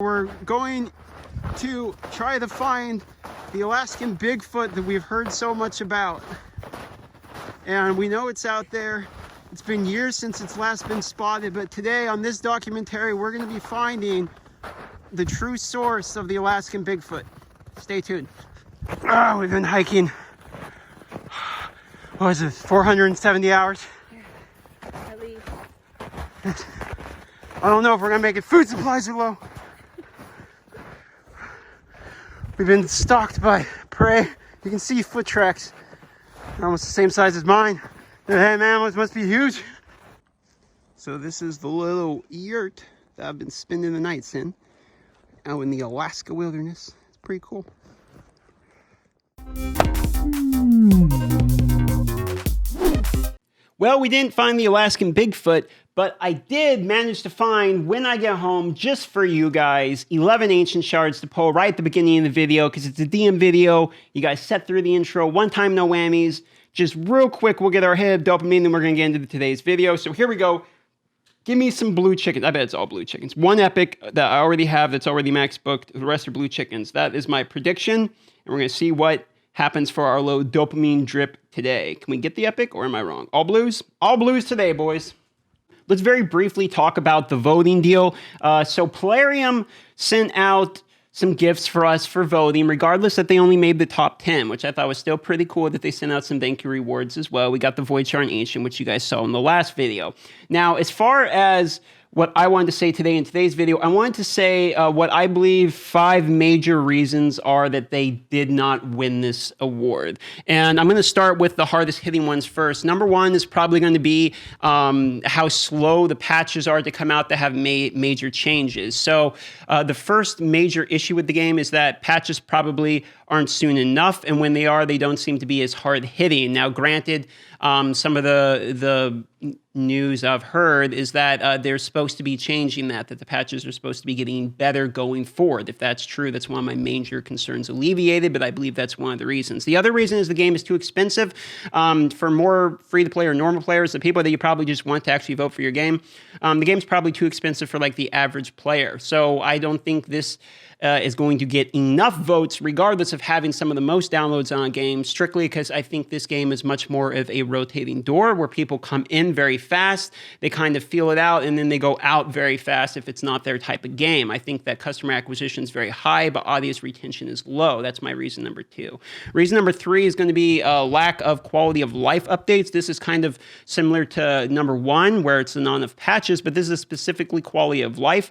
We're going to try to find the Alaskan Bigfoot that we've heard so much about. And we know it's out there. It's been years since it's last been spotted, but today on this documentary, we're going to be finding the true source of the Alaskan Bigfoot. Stay tuned. Oh, we've been hiking, what was it, 470 hours? At least. I don't know if we're going to make it. Food supplies are low. We've been stalked by prey. You can see foot tracks. They're almost the same size as mine. Hey man, those must be huge. So this is the little yurt that I've been spending the nights in, out in the Alaska wilderness. It's pretty cool. Well, we didn't find the Alaskan Bigfoot, but I did manage to find, when I get home, just for you guys, 11 ancient shards to pull right at the beginning of the video, because it's a DM video. You guys set through the intro, one time, no whammies. Just real quick, we'll get our hit of dopamine, then we're going to get into today's video. So here we go. Give me some blue chickens. I bet it's all blue chickens. One epic that I already have that's already max booked. The rest are blue chickens. That is my prediction, and we're going to see what happens for our low dopamine drip today. Can we get the epic, or am I wrong? All blues? All blues today, boys. Let's very briefly talk about the voting deal. So Plarium sent out some gifts for us for voting, regardless that they only made the top 10, which I thought was still pretty cool that they sent out some thank you rewards as well. We got the Void Shard Ancient, which you guys saw in the last video. Now, as far as what I wanted to say today in today's video, I wanted to say what I believe 5 major reasons are that they did not win this award. And I'm going to start with the hardest hitting ones first. Number 1 is probably going to be how slow the patches are to come out that have made major changes. So the first major issue with the game is that patches probably aren't soon enough, and when they are, they don't seem to be as hard hitting. Now, granted, some of the news I've heard is that they're supposed to be changing that the patches are supposed to be getting better going forward. If that's true, that's one of my major concerns alleviated, but I believe that's one of the reasons. The other reason is the game is too expensive for more free-to-play or normal players, the people that you probably just want to actually vote for your game. The game's probably too expensive for like the average player. So I don't think this is going to get enough votes, regardless of having some of the most downloads on a game, strictly because I think this game is much more of a rotating door where people come in very fast, they kind of feel it out, and then they go out very fast if it's not their type of game. I think that customer acquisition is very high, but audience retention is low. That's my reason number 2. Reason number 3 is going to be a lack of quality of life updates. This is kind of similar to number 1, where it's the non of patches, but this is specifically quality of life.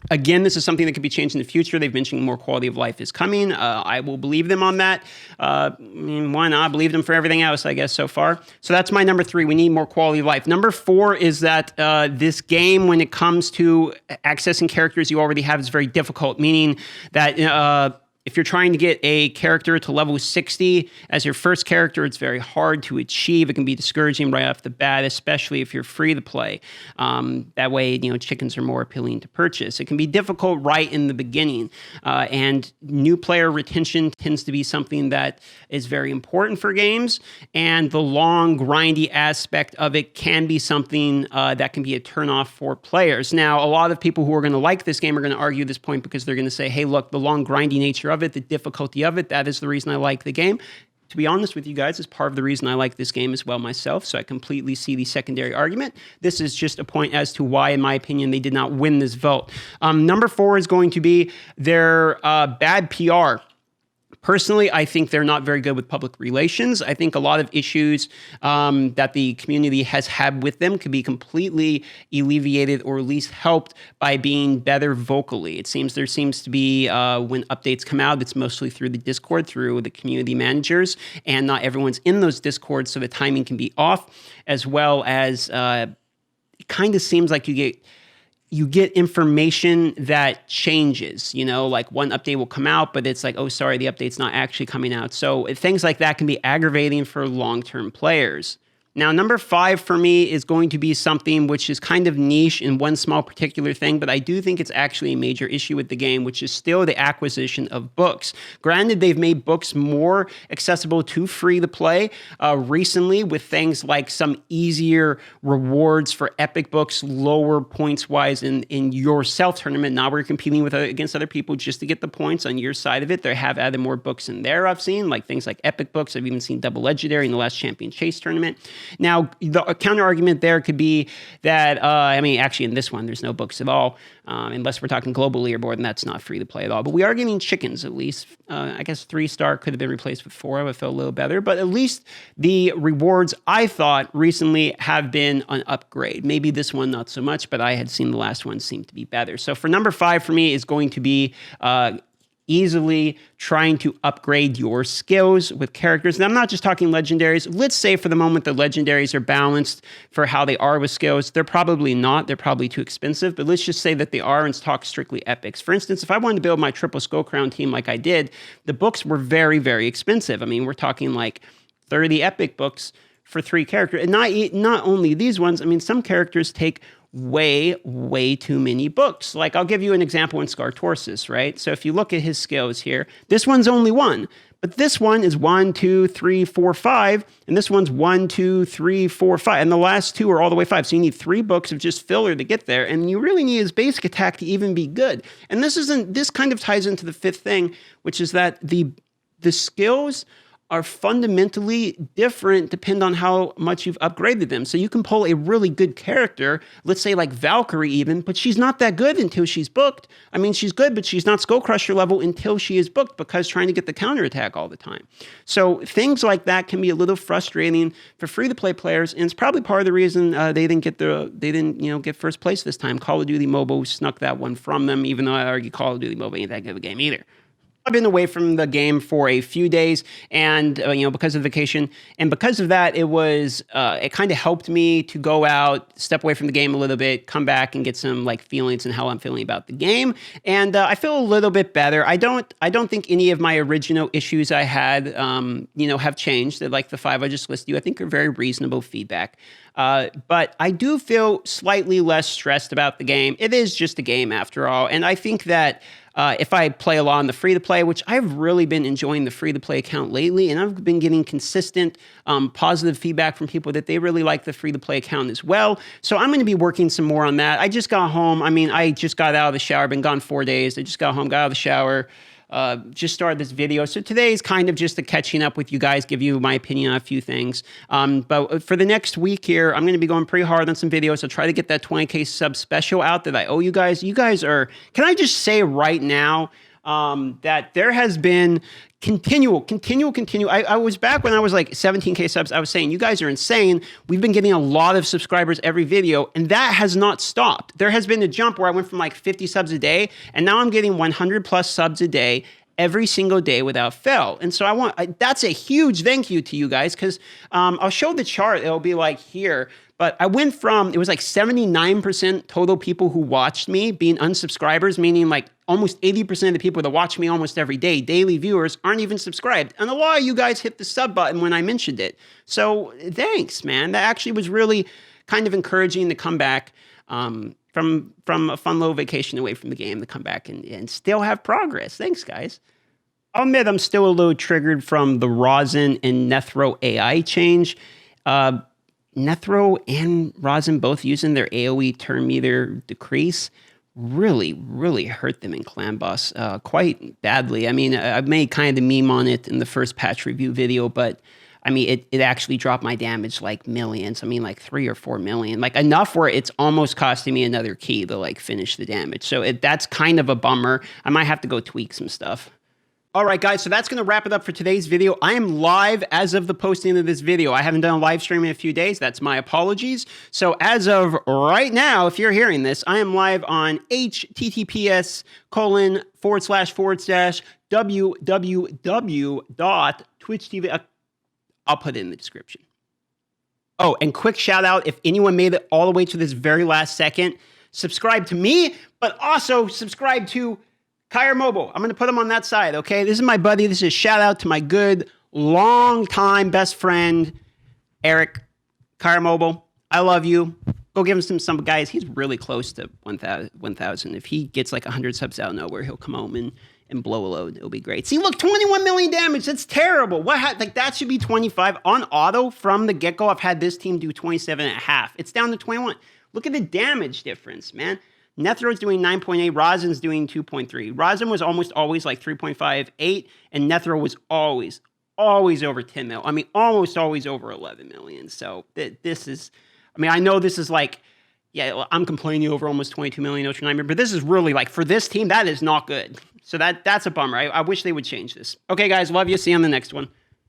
Again, this is something that could be changed in the future. They've mentioned more quality of life is coming. I will believe them on that. I mean, why not? I believe them for everything else, I guess, so far. So that's my number 3. We need more quality of life. Number 4 is that this game, when it comes to accessing characters you already have, is very difficult, meaning that if you're trying to get a character to level 60 as your first character, it's very hard to achieve. It can be discouraging right off the bat, especially if you're free to play. That way, chickens are more appealing to purchase. It can be difficult right in the beginning. And new player retention tends to be something that is very important for games. And the long, grindy aspect of it can be something that can be a turnoff for players. Now, a lot of people who are going to like this game are going to argue this point because they're going to say, hey, look, the long, grindy nature of it, the difficulty of it, that is the reason I like the game. To be honest with you guys, is part of the reason I like this game as well myself, so I completely see the secondary argument. This is just a point as to why, in my opinion, they did not win this vote. Number 4 is going to be their bad PR. Personally, I think they're not very good with public relations. I think a lot of issues that the community has had with them could be completely alleviated or at least helped by being better vocally. It seems there seems to be, when updates come out, it's mostly through the Discord, through the community managers, and not everyone's in those Discords, so the timing can be off, as well as it kind of seems like you get information that changes, like one update will come out, but it's like, oh, sorry, the update's not actually coming out. So things like that can be aggravating for long-term players. Now, number 5 for me is going to be something which is kind of niche in one small particular thing, but I do think it's actually a major issue with the game, which is still the acquisition of books. Granted, they've made books more accessible to free to play recently with things like some easier rewards for epic books, lower points wise in your self tournament. Now we're competing against other people just to get the points on your side of it. They have added more books in there, I've seen, like things like epic books. I've even seen double legendary in the last Champion Chase tournament. Now, the counter argument there could be that, actually in this one, there's no books at all, unless we're talking global leaderboard, and that's not free to play at all. But we are getting chickens, at least. I guess 3-star could have been replaced with 4. I would feel a little better. But at least the rewards, I thought, recently have been an upgrade. Maybe this one, not so much, but I had seen the last one seem to be better. So for number 5 for me is going to be easily trying to upgrade your skills with characters. And I'm not just talking legendaries. Let's say for the moment the legendaries are balanced for how they are with skills. They're probably not. They're probably too expensive. But let's just say that they are and talk strictly epics. For instance, if I wanted to build my triple skull crown team like I did, the books were very, very expensive. I mean, we're talking like 30 epic books for 3 characters. And not only these ones, I mean, some characters take way too many books. Like I'll give you an example in Scartorsus, right? So if you look at his skills here, this one's only 1, but this one is 1, 2, 3, 4, 5, and this one's 1, 2, 3, 4, 5, and the last 2 are all the way 5. So you need 3 books of just filler to get there, and you really need his basic attack to even be good. And this kind of ties into the 5th thing, which is that the skills are fundamentally different depending on how much you've upgraded them. So you can pull a really good character, let's say like Valkyrie even, but she's not that good until she's booked. I mean, she's good, but she's not Skull Crusher level until she is booked because trying to get the counterattack all the time. So things like that can be a little frustrating for free-to-play players, and it's probably part of the reason they didn't get first place this time. Call of Duty Mobile snuck that one from them, even though I argue Call of Duty Mobile ain't that good of a game either. I've been away from the game for a few days, and because of vacation, and because of that, it kind of helped me to go out, step away from the game a little bit, come back and get some like feelings and how I'm feeling about the game, and I feel a little bit better. I don't think any of my original issues I had, have changed. Like the 5 I just listed you, I think are very reasonable feedback. But I do feel slightly less stressed about the game. It is just a game after all, and I think that if I play a lot on the free-to-play, which I've really been enjoying the free-to-play account lately, and I've been getting consistent positive feedback from people that they really like the free-to-play account as well. So I'm going to be working some more on that. I just got home. I mean, I just got out of the shower. Been gone 4 days. I just got home, got out of the shower. Just started this video. So today is kind of just a catching up with you guys, give you my opinion on a few things. But for the next week here, I'm going to be going pretty hard on some videos. I'll try to get that 20K sub special out that I owe you guys. You guys are, can I just say right now that there has been continual. I was back when I was like 17K subs. I was saying, you guys are insane. We've been getting a lot of subscribers every video, and that has not stopped. There has been a jump where I went from like 50 subs a day, and now I'm getting 100 plus subs a day every single day without fail. And so that's a huge thank you to you guys, because I'll show the chart. It'll be like here. But I went from, it was like 79% total people who watched me being unsubscribers, meaning like almost 80% of the people that watch me almost every day, daily viewers, aren't even subscribed. And a lot of you guys hit the sub button when I mentioned it. So thanks, man. That actually was really kind of encouraging to come back from a fun little vacation away from the game, to come back and still have progress. Thanks, guys. I'll admit I'm still a little triggered from the Rosin and Nethro AI change. Nethro and Rosin both using their AoE turn meter decrease really hurt them in Clan Boss quite badly. I mean, I made kind of the meme on it in the first patch review video, but I mean, it actually dropped my damage like millions. I mean, like 3 or 4 million, like enough where it's almost costing me another key to like finish the damage. So that's kind of a bummer. I might have to go tweak some stuff. All right, guys, so that's going to wrap it up for today's video. I am live as of the posting of this video. I haven't done a live stream in a few days. That's my apologies. So as of right now, if you're hearing this, I am live on https://www.twitch.tv. I'll put it in the description. Oh, and quick shout out, if anyone made it all the way to this very last second, subscribe to me, but also subscribe to Kyre Mobile. I'm going to put him on that side, okay? This is my buddy. This is a shout out to my good, long-time best friend, Eric. Car Mobile, I love you. Go give him some guys. He's really close to 1,000. If he gets like 100 subs out of nowhere, he'll come home and blow a load. It'll be great. See, look, 21 million damage. That's terrible. Like that should be 25 on auto from the get-go. I've had this team do 27 and a half. It's down to 21. Look at the damage difference, man. Nethro's doing 9.8. Rosin's doing 2.3. Rosin was almost always like 3.58, and Nethro was always over 10 mil. I mean, almost always over 11 million. So this is, I mean, I know this is like, yeah, I'm complaining over almost 22 million Ocean Nightmare, but this is really like, for this team, that is not good. So that's a bummer. I wish they would change this. Okay, guys, love you. See you on the next one.